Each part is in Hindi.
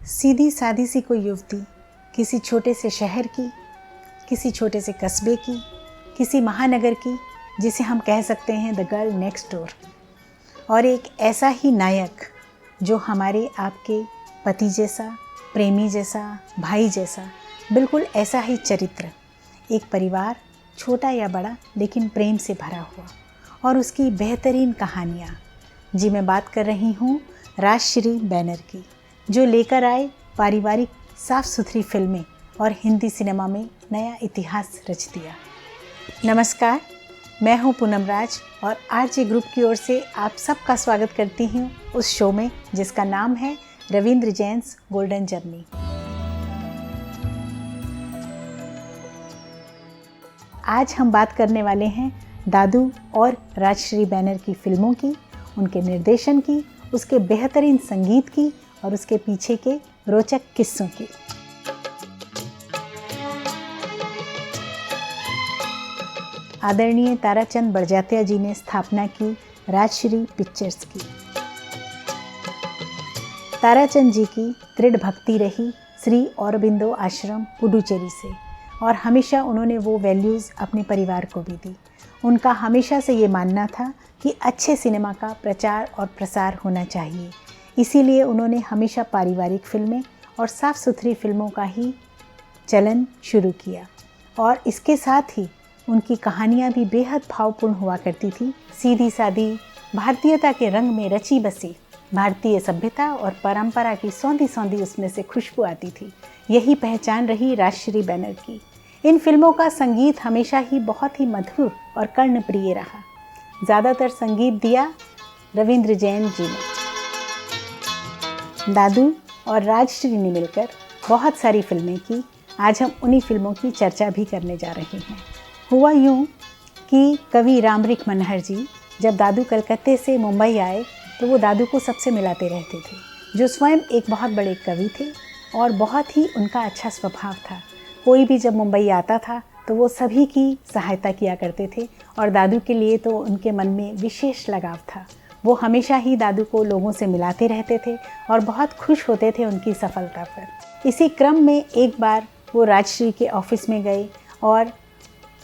सीधी सादी सी कोई युवती किसी छोटे से शहर की, किसी छोटे से कस्बे की, किसी महानगर की, जिसे हम कह सकते हैं द गर्ल नेक्स्ट डोर। और एक ऐसा ही नायक जो हमारे आपके पति जैसा, प्रेमी जैसा, भाई जैसा, बिल्कुल ऐसा ही चरित्र। एक परिवार, छोटा या बड़ा, लेकिन प्रेम से भरा हुआ, और उसकी बेहतरीन कहानियाँ। जी, मैं बात कर रही हूँ राजश्री बैनर की, जो लेकर आए पारिवारिक साफ सुथरी फिल्में और हिंदी सिनेमा में नया इतिहास रच दिया। नमस्कार, मैं हूँ पूनम राज और आरजे ग्रुप की ओर से आप सबका स्वागत करती हूँ उस शो में जिसका नाम है रविंद्र जैन्स गोल्डन जर्नी। आज हम बात करने वाले हैं दादू और राजश्री बैनर की फिल्मों की, उनके निर्देशन की, उसके बेहतरीन संगीत की और उसके पीछे के रोचक किस्सों की। आदरणीय ताराचंद बड़जात्या जी ने स्थापना की राजश्री पिक्चर्स की। ताराचंद जी की दृढ़ भक्ति रही श्री औरबिंदो आश्रम पुडुचेरी से, और हमेशा उन्होंने वो वैल्यूज़ अपने परिवार को भी दी। उनका हमेशा से ये मानना था कि अच्छे सिनेमा का प्रचार और प्रसार होना चाहिए। इसीलिए उन्होंने हमेशा पारिवारिक फिल्में और साफ़ सुथरी फिल्मों का ही चलन शुरू किया, और इसके साथ ही उनकी कहानियाँ भी बेहद भावपूर्ण हुआ करती थी। सीधी सादी, भारतीयता के रंग में रची बसी, भारतीय सभ्यता और परंपरा की सौंधी सौंधी उसमें से खुशबू आती थी। यही पहचान रही राजश्री बैनर की। इन फिल्मों का संगीत हमेशा ही बहुत ही मधुर और कर्णप्रिय रहा। ज़्यादातर संगीत दिया रविंद्र जैन जी ने। दादू और राजश्री ने मिलकर बहुत सारी फिल्में की। आज हम उन्हीं फिल्मों की चर्चा भी करने जा रहे हैं। हुआ यूँ कि कवि रामरिख मनहर जी जब दादू कलकत्ते से मुंबई आए तो वो दादू को सबसे मिलाते रहते थे, जो स्वयं एक बहुत बड़े कवि थे और बहुत ही उनका अच्छा स्वभाव था। कोई भी जब मुंबई आता था तो वो सभी की सहायता किया करते थे, और दादू के लिए तो उनके मन में विशेष लगाव था। वो हमेशा ही दादू को लोगों से मिलाते रहते थे और बहुत खुश होते थे उनकी सफलता पर। इसी क्रम में एक बार वो राजश्री के ऑफिस में गए और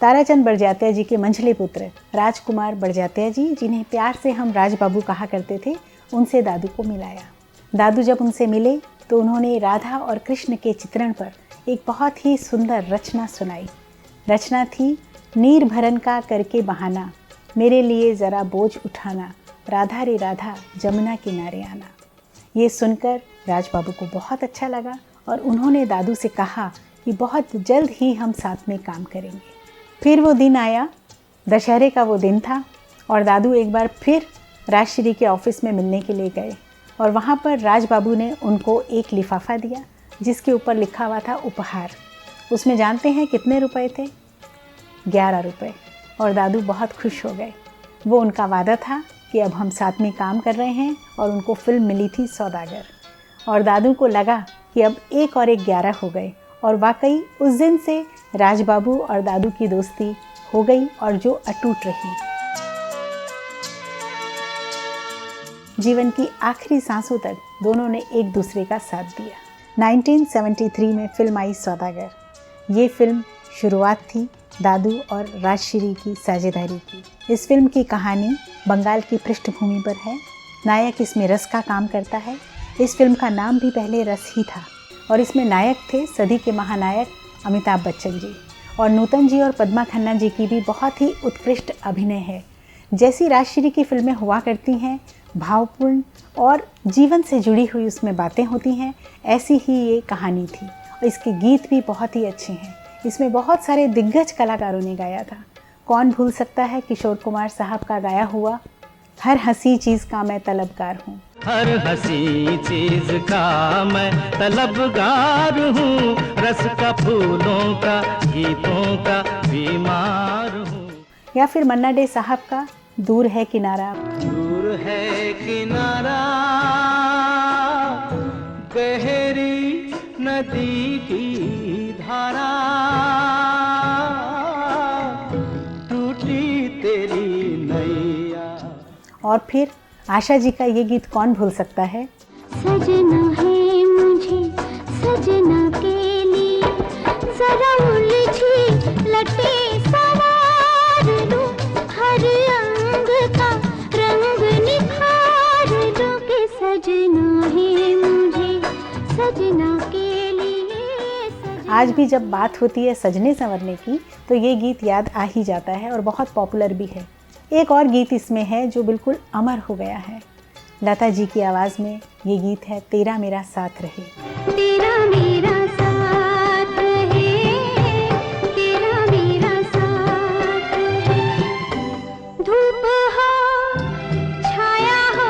ताराचंद बड़जात्या जी के मंझले पुत्र राजकुमार बड़जात्या जी, जिन्हें प्यार से हम राज बाबू कहा करते थे, उनसे दादू को मिलाया। दादू जब उनसे मिले तो उन्होंने राधा और कृष्ण के चित्रण पर एक बहुत ही सुंदर रचना सुनाई। रचना थी, नीर भरन का करके बहाना, मेरे लिए ज़रा बोझ उठाना, राधा रे राधा जमुना किनारे आना। ये सुनकर राज बाबू को बहुत अच्छा लगा और उन्होंने दादू से कहा कि बहुत जल्द ही हम साथ में काम करेंगे। फिर वो दिन आया, दशहरे का वो दिन था, और दादू एक बार फिर राजश्री के ऑफिस में मिलने के लिए गए, और वहाँ पर राज बाबू ने उनको एक लिफाफा दिया जिसके ऊपर लिखा हुआ था उपहार। उसमें जानते हैं कितने रुपए थे? 11 रुपये। और दादू बहुत खुश हो गए। वो उनका वादा था कि अब हम साथ में काम कर रहे हैं, और उनको फिल्म मिली थी सौदागर। और दादू को लगा कि अब एक और एक 11 हो गए, और वाकई उस दिन से राज बाबू और दादू की दोस्ती हो गई, और जो अटूट रही। जीवन की आखिरी सांसों तक दोनों ने एक दूसरे का साथ दिया। 1973 में फिल्म आई सौदागर। ये फिल्म शुरुआत थी दादू और राजश्री की साझेदारी की। इस फिल्म की कहानी बंगाल की पृष्ठभूमि पर है। नायक इसमें रस का काम करता है। इस फिल्म का नाम भी पहले रस ही था, और इसमें नायक थे सदी के महानायक अमिताभ बच्चन जी, और नूतन जी और पद्मा खन्ना जी की भी बहुत ही उत्कृष्ट अभिनय है। जैसी राजश्री की फिल्में हुआ करती हैं, भावपूर्ण और जीवन से जुड़ी हुई उसमें बातें होती हैं, ऐसी ही ये कहानी थी। और इसके गीत भी बहुत ही अच्छे हैं। इसमें बहुत सारे दिग्गज कलाकारों ने गाया था। कौन भूल सकता है किशोर कुमार साहब का गाया हुआ हर हंसी चीज़ का मैं तलबगार हूँ। हर हंसी चीज का मैं तलबगार हूँ, रस का फूलों का गीतों का बीमार हूँ। या फिर मन्ना डे साहब का दूर है किनारा। दूर है किनारा गहरी नदी की धारा, टूटी तेरी नई और फिर आशा जी का ये गीत कौन भूल सकता है। सजना है मुझे सजना के लिए, जरा उलझी लटे सवार दूं, हर अंग का रंग निखार दूं कि सजना है मुझे सजना के लिए। आज भी जब बात होती है सजने संवरने की तो ये गीत याद आ ही जाता है और बहुत पॉपुलर भी है। एक और गीत इसमें है जो बिल्कुल अमर हो गया है। लता जी की आवाज़ में ये गीत है तेरा मेरा साथ रहे। तेरा मेरा साथ है, तेरा मेरा साथ है, धूप हो छाया हो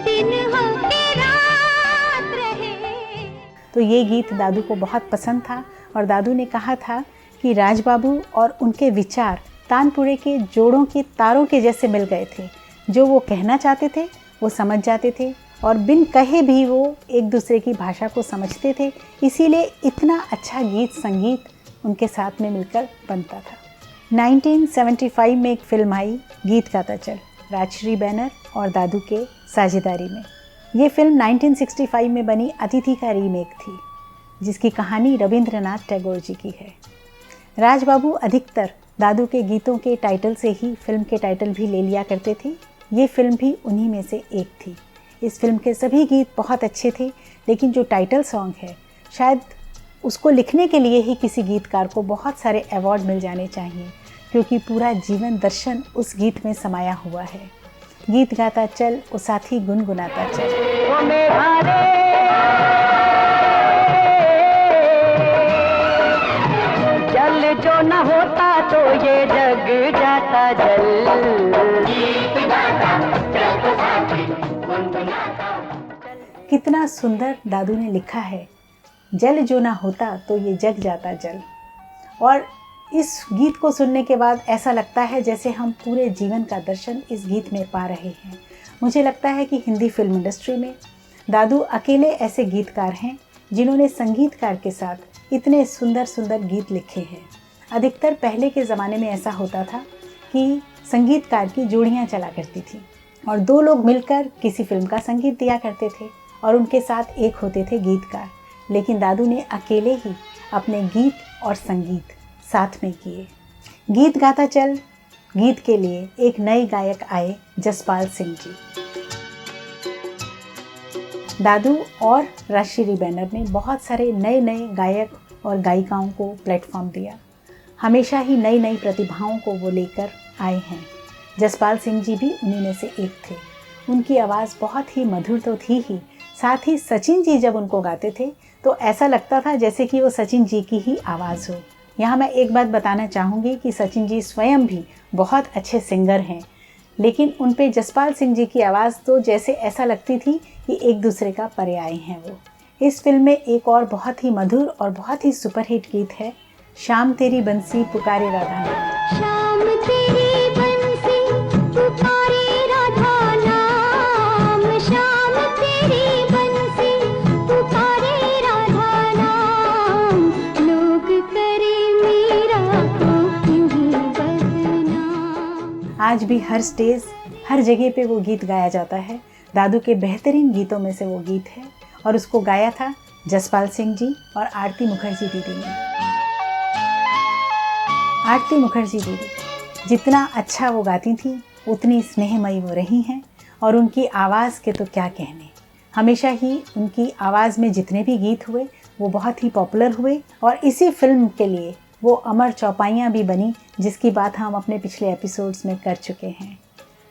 दिन हो के रात रहे। तो ये गीत दादू को बहुत पसंद था और दादू ने कहा था कि राजबाबू और उनके विचार तानपुरे के जोड़ों के तारों के जैसे मिल गए थे। जो वो कहना चाहते थे वो समझ जाते थे और बिन कहे भी वो एक दूसरे की भाषा को समझते थे, इसीलिए इतना अच्छा गीत संगीत उनके साथ में मिलकर बनता था। 1975 में एक फिल्म आई गीत गाता चल, राजश्री बैनर और दादू के साझेदारी में। ये फिल्म 1965 में बनी अतिथि का रीमेक थी जिसकी कहानी रविंद्रनाथ टैगोर जी की है। राजबाबू अधिकतर दादू के गीतों के टाइटल से ही फिल्म के टाइटल भी ले लिया करते थे। ये फिल्म भी उन्हीं में से एक थी। इस फिल्म के सभी गीत बहुत अच्छे थे, लेकिन जो टाइटल सॉन्ग है शायद उसको लिखने के लिए ही किसी गीतकार को बहुत सारे अवार्ड मिल जाने चाहिए, क्योंकि पूरा जीवन दर्शन उस गीत में समाया हुआ है। गीत गाता चल ओ साथी गुनगुनाता चल। जल जो न होता तो ये जग जाता जल। कितना सुंदर दादू ने लिखा है, जल जो ना होता तो ये जग जाता जल। और इस गीत को सुनने के बाद ऐसा लगता है जैसे हम पूरे जीवन का दर्शन इस गीत में पा रहे हैं। मुझे लगता है कि हिंदी फिल्म इंडस्ट्री में दादू अकेले ऐसे गीतकार हैं जिन्होंने संगीतकार के साथ इतने सुंदर सुंदर गीत लिखे हैं। अधिकतर पहले के ज़माने में ऐसा होता था कि संगीतकार की जोड़ियाँ चला करती थी और दो लोग मिलकर किसी फिल्म का संगीत दिया करते थे और उनके साथ एक होते थे गीतकार। लेकिन दादू ने अकेले ही अपने गीत और संगीत साथ में किए। गीत गाता चल गीत के लिए एक नए गायक आए, जसपाल सिंह जी। दादू और राजश्री बैनर ने बहुत सारे नए नए गायक और गायिकाओं को प्लेटफॉर्म दिया। हमेशा ही नई नई प्रतिभाओं को वो लेकर आए हैं। जसपाल सिंह जी भी उन्हीं में से एक थे। उनकी आवाज़ बहुत ही मधुर तो थी ही, साथ ही सचिन जी जब उनको गाते थे तो ऐसा लगता था जैसे कि वो सचिन जी की ही आवाज़ हो। यहाँ मैं एक बात बताना चाहूँगी कि सचिन जी स्वयं भी बहुत अच्छे सिंगर हैं, लेकिन उन पे जसपाल सिंह जी की आवाज़ तो जैसे ऐसा लगती थी कि एक दूसरे का पर्याय हैं वो। इस फिल्म में एक और बहुत ही मधुर और बहुत ही सुपरहिट गीत है, शाम तेरी बंसी पुकारे राधा नाम। शाम तेरी बंसी पुकारे राधा नाम, शाम तेरी बंसी पुकारे राधा नाम, लोग करे मेरा को यूं बदनाम। आज भी हर स्टेज हर जगह पे वो गीत गाया जाता है। दादू के बेहतरीन गीतों में से वो गीत है और उसको गाया था जसपाल सिंह जी और आरती मुखर्जी दीदी ने। आरती मुखर्जी दीदी जितना अच्छा वो गाती थी उतनी स्नेहमयी वो रही हैं और उनकी आवाज़ के तो क्या कहने। हमेशा ही उनकी आवाज़ में जितने भी गीत हुए वो बहुत ही पॉपुलर हुए और इसी फिल्म के लिए वो अमर चौपाइयाँ भी बनी, जिसकी बात हम अपने पिछले एपिसोड्स में कर चुके हैं।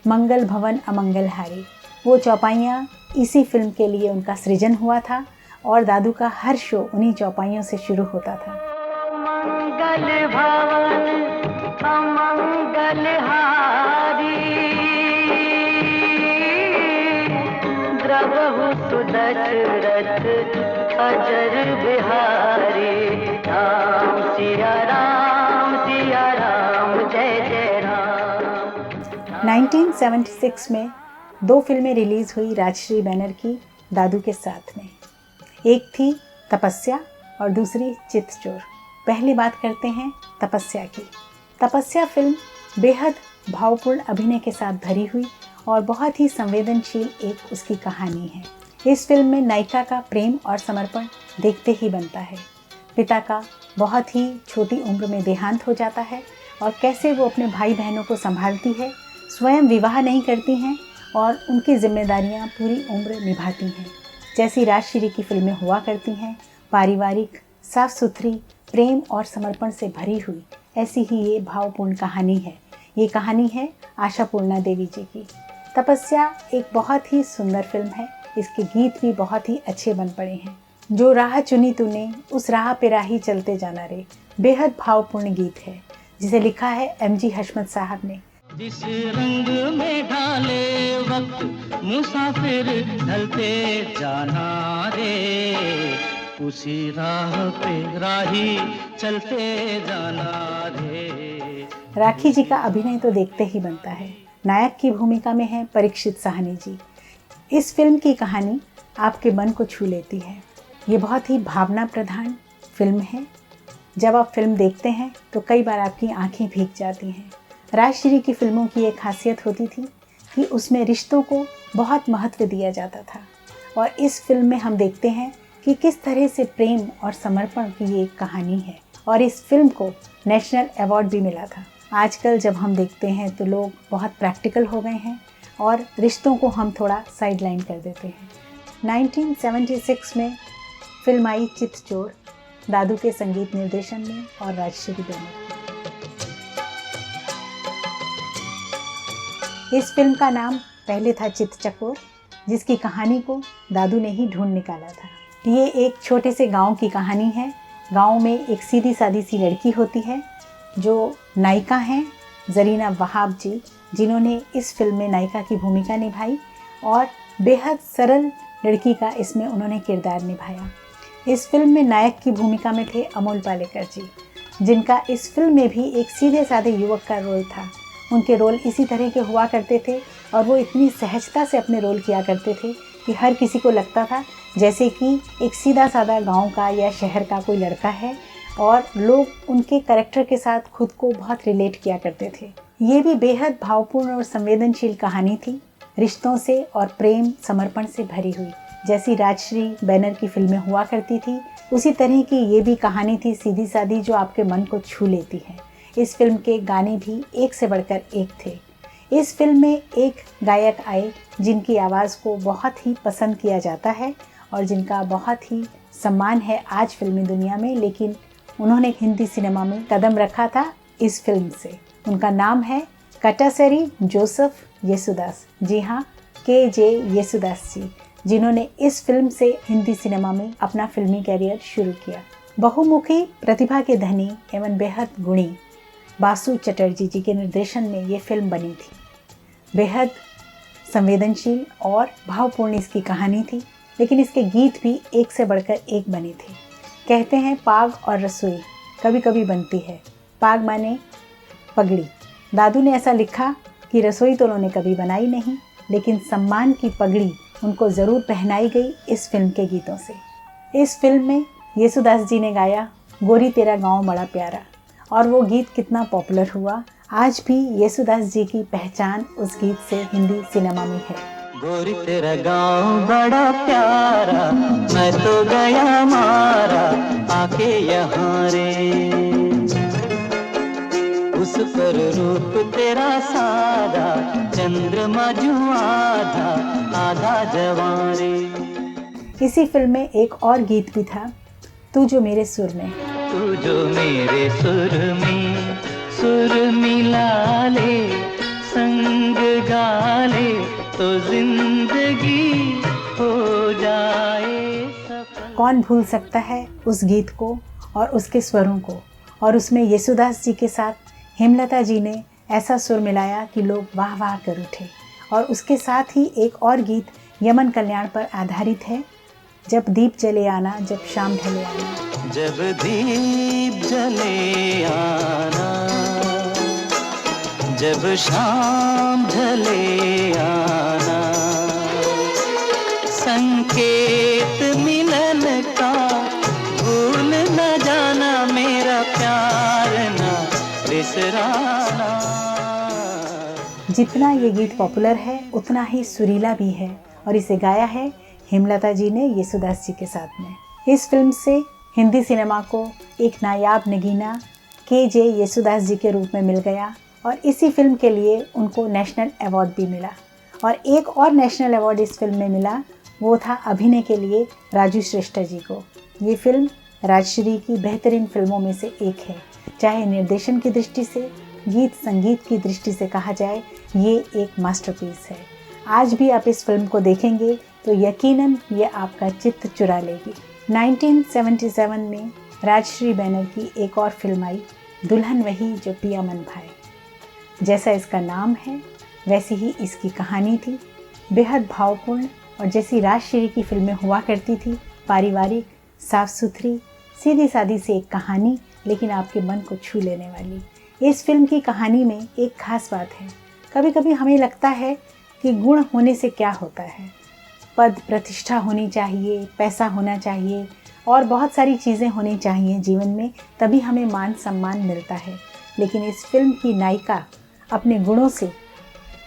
मंगल भवन अमंगल हारी, वो चौपाइयाँ इसी फिल्म के लिए उनका सृजन हुआ था और दादू का हर शो उन्हीं चौपाइयों से शुरू होता था। मंगल भवन अमंगल हारी, द्रवहु सुदशरथ अजर बिहारी, राम सिया राम जय जय राम। 1976 में 2 फिल्में रिलीज़ हुई राजश्री बैनर की दादू के साथ में। एक थी तपस्या और दूसरी चितचोर। पहली बात करते हैं तपस्या की। तपस्या फिल्म बेहद भावपूर्ण अभिनय के साथ भरी हुई और बहुत ही संवेदनशील एक उसकी कहानी है। इस फिल्म में नायिका का प्रेम और समर्पण देखते ही बनता है। पिता का बहुत ही छोटी उम्र में देहांत हो जाता है और कैसे वो अपने भाई बहनों को संभालती है, स्वयं विवाह नहीं करती हैं और उनकी जिम्मेदारियां पूरी उम्र निभाती हैं। जैसी राजश्री की फिल्में हुआ करती हैं, पारिवारिक, साफ सुथरी, प्रेम और समर्पण से भरी हुई, ऐसी ही ये भावपूर्ण कहानी है। ये कहानी है आशापूर्णा देवी जी की। तपस्या एक बहुत ही सुंदर फिल्म है। इसके गीत भी बहुत ही अच्छे बन पड़े हैं। जो राह चुनी तूने उस राह पे राही चलते जाना रे, बेहद भावपूर्ण गीत है जिसे लिखा है MG हशमत साहब ने। जिस रंग में ढाले वक्त मुसाफिर ढलते जाना रे, उसी राह पे राही चलते जाना रे। राखी जी का अभिनय तो देखते ही बनता है। नायक की भूमिका में है परीक्षित साहनी जी। इस फिल्म की कहानी आपके मन को छू लेती है। ये बहुत ही भावना प्रधान फिल्म है। जब आप फिल्म देखते हैं तो कई बार आपकी आंखें भीग जाती हैं। राजश्री की फिल्मों की एक खासियत होती थी कि उसमें रिश्तों को बहुत महत्व दिया जाता था और इस फिल्म में हम देखते हैं कि किस तरह से प्रेम और समर्पण की ये एक कहानी है और इस फिल्म को नेशनल अवार्ड भी मिला था। आजकल जब हम देखते हैं तो लोग बहुत प्रैक्टिकल हो गए हैं और रिश्तों को हम थोड़ा साइडलाइन कर देते हैं। 1976 में फिल्म आई चितचोर, दादू के संगीत निर्देशन में और राजश्री बैनर। इस फिल्म का नाम पहले था चितचकोर, जिसकी कहानी को दादू ने ही ढूंढ निकाला था। ये एक छोटे से गांव की कहानी है। गांव में एक सीधी सादी सी लड़की होती है जो नायिका हैं जरीना वहाब जी, जिन्होंने इस फिल्म में नायिका की भूमिका निभाई और बेहद सरल लड़की का इसमें उन्होंने किरदार निभाया। इस फिल्म में नायक की भूमिका में थे अमोल पालेकर जी, जिनका इस फिल्म में भी एक सीधे साधे युवक का रोल था। उनके रोल इसी तरह के हुआ करते थे और वो इतनी सहजता से अपने रोल किया करते थे कि हर किसी को लगता था जैसे कि एक सीधा साधा गांव का या शहर का कोई लड़का है और लोग उनके कैरेक्टर के साथ खुद को बहुत रिलेट किया करते थे। ये भी बेहद भावपूर्ण और संवेदनशील कहानी थी, रिश्तों से और प्रेम समर्पण से भरी हुई। जैसी राजश्री बैनर की फिल्में हुआ करती थी उसी तरह की ये भी कहानी थी, सीधी सादी, जो आपके मन को छू लेती है। इस फिल्म के गाने भी एक से बढ़कर एक थे। इस फिल्म में एक गायक आए जिनकी आवाज़ को बहुत ही पसंद किया जाता है और जिनका बहुत ही सम्मान है आज फिल्मी दुनिया में, लेकिन उन्होंने हिंदी सिनेमा में कदम रखा था इस फिल्म से। उनका नाम है कटासरी जोसेफ येसुदास। जी हाँ, KJ येसुदास जी, जिन्होंने इस फिल्म से हिंदी सिनेमा में अपना फिल्मी कैरियर शुरू किया। बहुमुखी प्रतिभा के धनी एवं बेहद गुणी बासु चटर्जी जी के निर्देशन में ये फिल्म बनी थी। बेहद संवेदनशील और भावपूर्ण इसकी कहानी थी, लेकिन इसके गीत भी एक से बढ़कर एक बने थे। कहते हैं पाग और रसोई कभी कभी बनती है। पाग माने पगड़ी। दादू ने ऐसा लिखा कि रसोई तो उन्होंने कभी बनाई नहीं, लेकिन सम्मान की पगड़ी उनको ज़रूर पहनाई गई इस फिल्म के गीतों से। इस फिल्म में येसुदास जी ने गाया गोरी तेरा गाँव बड़ा प्यारा, और वो गीत कितना पॉपुलर हुआ। आज भी येसुदास जी की पहचान उस गीत से हिंदी सिनेमा में है। गोरी तेरा गाँव बड़ा प्यारा, मैं तो गया मारा आके यहाँ रे, उस पर रूप तेरा सादा, चंद्रमा जो आधा आधा जवां रे। इसी फिल्म में एक और गीत भी था, तू जो मेरे सुर में। तू जो मेरे सुर में सुर मिला ले, संग गा ले तो जिंदगी हो जाए सफल। कौन भूल सकता है उस गीत को और उसके स्वरों को, और उसमें येसुदास जी के साथ हेमलता जी ने ऐसा सुर मिलाया कि लोग वाह वाह कर उठे। और उसके साथ ही एक और गीत यमन कल्याण पर आधारित है, जब दीप जले आना जब शाम ढले आना। जब दीप जले आना जब शाम ढले आना, संकेत मिलन का भूल न जाना, मेरा प्यार ना बिसराना। जितना ये गीत पॉपुलर है उतना ही सुरीला भी है और इसे गाया है हेमलता जी ने येसुदास जी के साथ में। इस फिल्म से हिंदी सिनेमा को एक नायाब नगीना के.जे. येसुदास जी के रूप में मिल गया और इसी फिल्म के लिए उनको नेशनल अवार्ड भी मिला। और एक और नेशनल अवार्ड इस फिल्म में मिला, वो था अभिनय के लिए राजू श्रेष्ठ जी को। ये फिल्म राजश्री की बेहतरीन फिल्मों में से एक है। चाहे निर्देशन की दृष्टि से, गीत संगीत की दृष्टि से कहा जाए, ये एक मास्टरपीस है। आज भी आप इस फिल्म को देखेंगे तो यकीनन ये आपका चित्त चुरा लेगी। 1977 में राजश्री बैनर की एक और फिल्म आई, दुल्हन वही जो पिया मन भाए। जैसा इसका नाम है वैसी ही इसकी कहानी थी, बेहद भावपूर्ण और जैसी राजश्री की फिल्में हुआ करती थी, पारिवारिक, साफ सुथरी, सीधी सादी से एक कहानी, लेकिन आपके मन को छू लेने वाली। इस फिल्म की कहानी में एक खास बात है। कभी कभी हमें लगता है कि गुण होने से क्या होता है, पद प्रतिष्ठा होनी चाहिए, पैसा होना चाहिए और बहुत सारी चीज़ें होनी चाहिए जीवन में, तभी हमें मान सम्मान मिलता है। लेकिन इस फिल्म की नायिका अपने गुणों से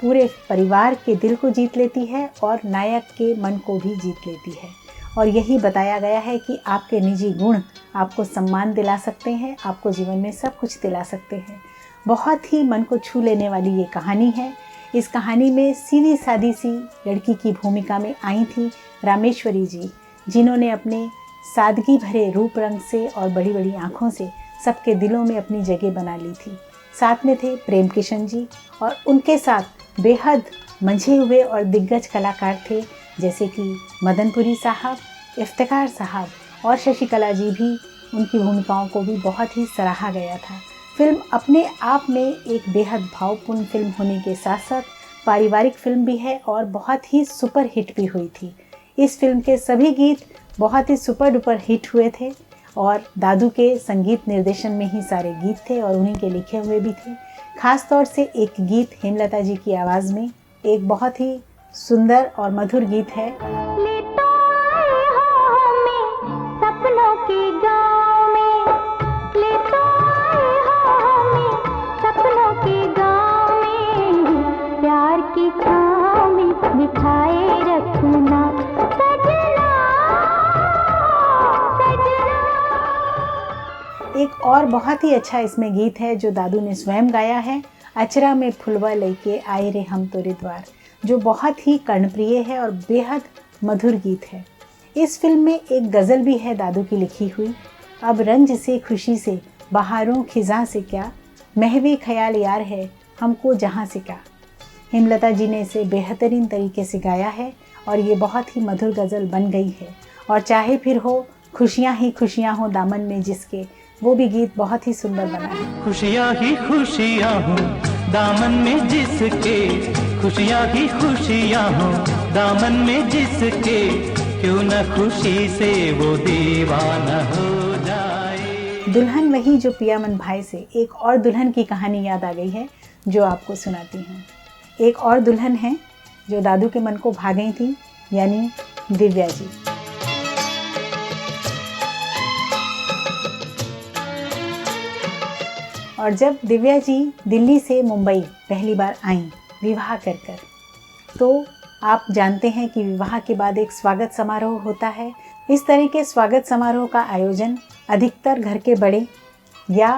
पूरे परिवार के दिल को जीत लेती है और नायक के मन को भी जीत लेती है। और यही बताया गया है कि आपके निजी गुण आपको सम्मान दिला सकते हैं, आपको जीवन में सब कुछ दिला सकते हैं। बहुत ही मन को छू लेने वाली ये कहानी है। इस कहानी में सीधी सादी सी लड़की की भूमिका में आई थी रामेश्वरी जी, जिन्होंने अपने सादगी भरे रूप रंग से और बड़ी बड़ी आँखों से सबके दिलों में अपनी जगह बना ली थी। साथ में थे प्रेम किशन जी और उनके साथ बेहद मंझे हुए और दिग्गज कलाकार थे, जैसे कि मदनपुरी साहब, इफ्तिकार साहब और शशिकला जी भी। उनकी भूमिकाओं को भी बहुत ही सराहा गया था। फिल्म अपने आप में एक बेहद भावपूर्ण फिल्म होने के साथ साथ पारिवारिक फिल्म भी है और बहुत ही सुपर हिट भी हुई थी। इस फिल्म के सभी गीत बहुत ही सुपर डुपर हिट हुए थे और दादू के संगीत निर्देशन में ही सारे गीत थे और उन्हीं के लिखे हुए भी थे। खास तौर से एक गीत हेमलता जी की आवाज़ में, एक बहुत ही सुंदर और मधुर गीत है। ले तो आए हो हमें सपनों के गाँव में, ले तो आए हो हमें सपनों के गाँव में, प्यार की छाँव में बिठाए रखना सजना सजना। एक और बहुत ही अच्छा इसमें गीत है जो दादू ने स्वयं गाया है, अचरा में फुलवा लेके आए रे हम तोरे द्वार, जो बहुत ही कर्णप्रिय है और बेहद मधुर गीत है। इस फिल्म में एक गज़ल भी है दादू की लिखी हुई, अब रंज से खुशी से बहारों खिज़ां से क्या, महवी ख्याल यार है हमको जहाँ से क्या। हेमलता जी ने इसे बेहतरीन तरीके से गाया है और ये बहुत ही मधुर गज़ल बन गई है। और चाहे फिर हो खुशियाँ ही खुशियाँ हो दामन में जिसके, वो भी गीत बहुत ही सुंदर बना है। खुशियाँ ही खुशियाँ हो दामन में जिसके, खुशियाँ ही खुशियाँ हो दामन में जिसके, क्यों न खुशी से वो दीवाना हो जाए। दुल्हन वही जो पिया मन भाई से एक और दुल्हन की कहानी याद आ गई है जो आपको सुनाती हूँ। एक और दुल्हन है जो दादू के मन को भा गई थी, यानी दिव्या जी। और जब दिव्या जी दिल्ली से मुंबई पहली बार आईं विवाह कर, तो आप जानते हैं कि विवाह के बाद एक स्वागत समारोह होता है। इस तरह के स्वागत समारोह का आयोजन अधिकतर घर के बड़े या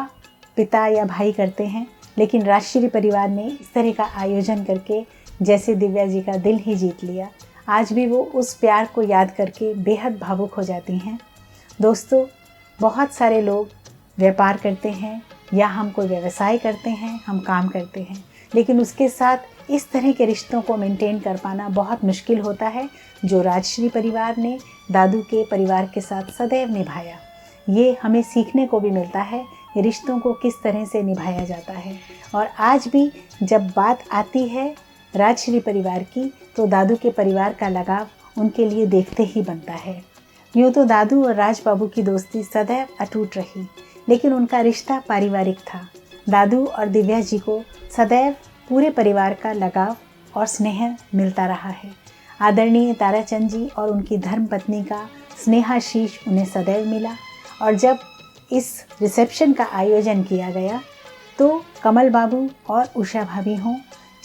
पिता या भाई करते हैं, लेकिन राजश्री परिवार ने इस तरह का आयोजन करके जैसे दिव्या जी का दिल ही जीत लिया। आज भी वो उस प्यार को याद करके बेहद भावुक हो जाती हैं। दोस्तों, बहुत सारे लोग व्यापार करते हैं या हम कोई व्यवसाय करते हैं, हम काम करते हैं, लेकिन उसके साथ इस तरह के रिश्तों को मेंटेन कर पाना बहुत मुश्किल होता है, जो राजश्री परिवार ने दादू के परिवार के साथ सदैव निभाया। ये हमें सीखने को भी मिलता है रिश्तों को किस तरह से निभाया जाता है। और आज भी जब बात आती है राजश्री परिवार की, तो दादू के परिवार का लगाव उनके लिए देखते ही बनता है। यूँ तो दादू और राज बाबू की दोस्ती सदैव अटूट रही, लेकिन उनका रिश्ता पारिवारिक था। दादू और दिव्या जी को सदैव पूरे परिवार का लगाव और स्नेह मिलता रहा है। आदरणीय ताराचंद जी और उनकी धर्मपत्नी का स्नेहाशीष उन्हें सदैव मिला। और जब इस रिसेप्शन का आयोजन किया गया तो कमल बाबू और उषा भाभी हों,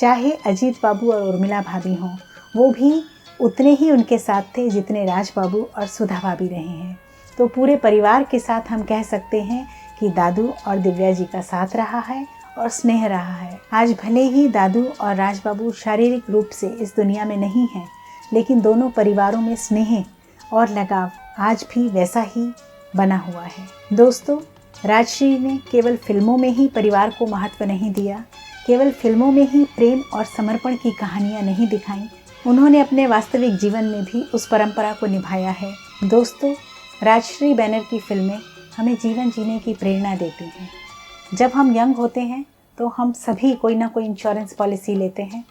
चाहे अजीत बाबू और उर्मिला भाभी हों, वो भी उतने ही उनके साथ थे जितने राज बाबू और सुधा भाभी रहे हैं। तो पूरे परिवार के साथ हम कह सकते हैं कि दादू और दिव्या जी का साथ रहा है और स्नेह रहा है। आज भले ही दादू और राज बाबू शारीरिक रूप से इस दुनिया में नहीं हैं, लेकिन दोनों परिवारों में स्नेह और लगाव आज भी वैसा ही बना हुआ है। दोस्तों, राजश्री ने केवल फिल्मों में ही परिवार को महत्व नहीं दिया, केवल फिल्मों में ही प्रेम और समर्पण की कहानियाँ नहीं दिखाई, उन्होंने अपने वास्तविक जीवन में भी उस परंपरा को निभाया है। दोस्तों, राजश्री बैनर की फिल्में हमें जीवन जीने की प्रेरणा देती हैं। जब हम यंग होते हैं तो हम सभी कोई ना कोई इंश्योरेंस पॉलिसी लेते हैं,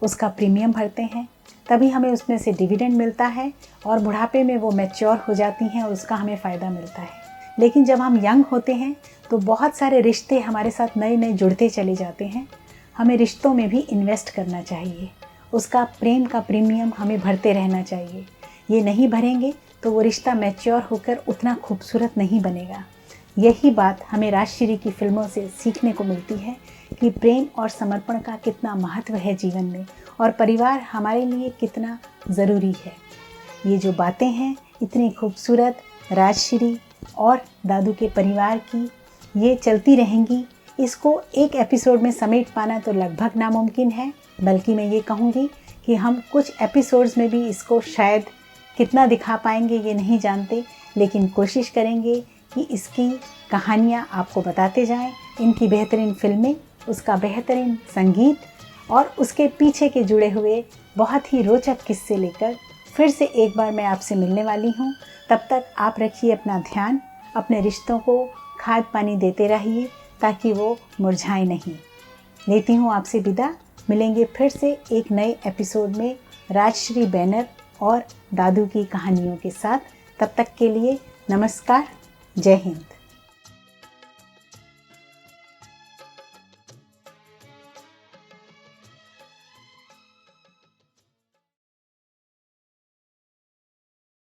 उसका प्रीमियम भरते हैं, तभी हमें उसमें से डिविडेंड मिलता है और बुढ़ापे में वो मैच्योर हो जाती हैं और उसका हमें फ़ायदा मिलता है। लेकिन जब हम यंग होते हैं तो बहुत सारे रिश्ते हमारे साथ नए नए जुड़ते चले जाते हैं। हमें रिश्तों में भी इन्वेस्ट करना चाहिए, उसका प्रेम का प्रीमियम हमें भरते रहना चाहिए। ये नहीं भरेंगे तो वो रिश्ता मैच्योर होकर उतना खूबसूरत नहीं बनेगा। यही बात हमें राजश्री की फिल्मों से सीखने को मिलती है कि प्रेम और समर्पण का कितना महत्व है जीवन में और परिवार हमारे लिए कितना ज़रूरी है। ये जो बातें हैं इतनी खूबसूरत राजश्री और दादू के परिवार की, ये चलती रहेंगी। इसको एक एपिसोड में समेट पाना तो लगभग नामुमकिन है, बल्कि मैं ये कहूँगी कि हम कुछ एपिसोड्स में भी इसको शायद कितना दिखा पाएंगे ये नहीं जानते, लेकिन कोशिश करेंगे कि इसकी कहानियाँ आपको बताते जाएं, इनकी बेहतरीन फिल्में, उसका बेहतरीन संगीत और उसके पीछे के जुड़े हुए बहुत ही रोचक किस्से लेकर फिर से एक बार मैं आपसे मिलने वाली हूँ। तब तक आप रखिए अपना ध्यान, अपने रिश्तों को खाद पानी देते रहिए ताकि वो मुरझाए नहीं। लेती हूँ आपसे विदा, मिलेंगे फिर से एक नए एपिसोड में राजश्री बैनर और दादू की कहानियों के साथ। तब तक के लिए नमस्कार, जय हिंद।